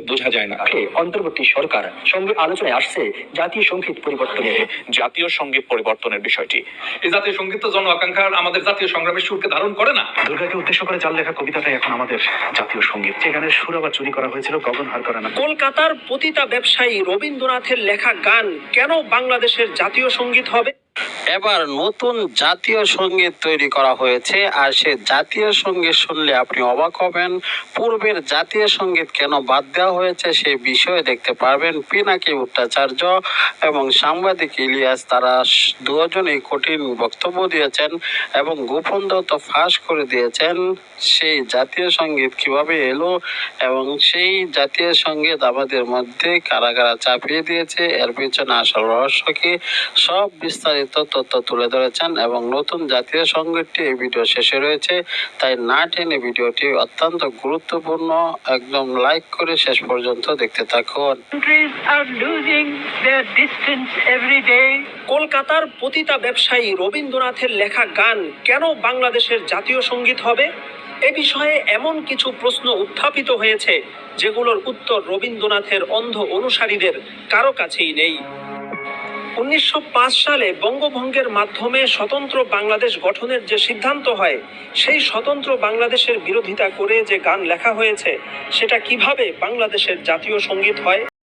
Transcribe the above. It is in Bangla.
বোঝা যায় না। অন্তর্বর্তী সরকার সঙ্গে আলোচনায় আসছে জাতীয় সঙ্গীত পরিবর্তনের বিষয়টি। এই জাতীয় সঙ্গীত তো জন আকাঙ্ক্ষার আমাদের জাতীয় সংগ্রামের সুরকে ধারণ করে না। দুর্গাকে উদ্দেশ্য করে যার লেখা কবিতাটাই এখন আমাদের জাতীয় সঙ্গীত। সেখানে সুর আবার চুরি করা হয়েছিল গগন হার করে না। কলকাতার পতিতা ব্যবসায়ী রবীন্দ্রনাথের লেখা গান কেন বাংলাদেশের জাতীয় সঙ্গীত হবে? এবার নতুন জাতীয় সঙ্গীত তৈরি করা হয়েছে, আর সে জাতীয় সঙ্গীত শুনলে আপনি অবাক হবেন। পূর্বের জাতীয় সঙ্গীত কেন বাদ দেওয়া হয়েছে সেই বিষয়ে দেখতে পারবেন পিনাকি ভট্টাচার্য এবং সাংবাদিক ইলিয়াস। তারা দুজনেই কঠিন বক্তব্য দিয়েছেন এবং গোপন তথ্য ফাঁস করে দিয়েছেন সেই জাতীয় সঙ্গীত কিভাবে এলো এবং সেই জাতীয় সঙ্গীত আমাদের মধ্যে কারা কারা চাপিয়ে দিয়েছে, এর পিছনে আসল রহস্য কি, সব বিস্তারিত তথ্য তুলে ধরেছেন। এবং নতুন জাতীয় সঙ্গীতটি এই ভিডিও শেষে রয়েছে, তাই না টেনে ভিডিওটি অত্যন্ত গুরুত্বপূর্ণ, একদম লাইক করে শেষ পর্যন্ত দেখতে থাকুন। কলকাতার পতিতা ব্যবসায়ী রবীন্দ্রনাথের লেখা গান কেন বাংলাদেশের জাতীয় সঙ্গীত হবে? এ বিষয়ে এমন কিছু প্রশ্ন উত্থাপিত হয়েছে যেগুলোর উত্তর রবীন্দ্রনাথের অন্ধ অনুসারীদের কারো কাছেই নেই। 1905 সালে বঙ্গভঙ্গের মাধ্যমে স্বতন্ত্র বাংলাদেশ গঠনের যে সিদ্ধান্ত হয়, সেই স্বতন্ত্র বাংলাদেশের বিরোধিতা করে যে গান লেখা হয়েছে সেটা কিভাবে বাংলাদেশের জাতীয় সঙ্গীত হয়?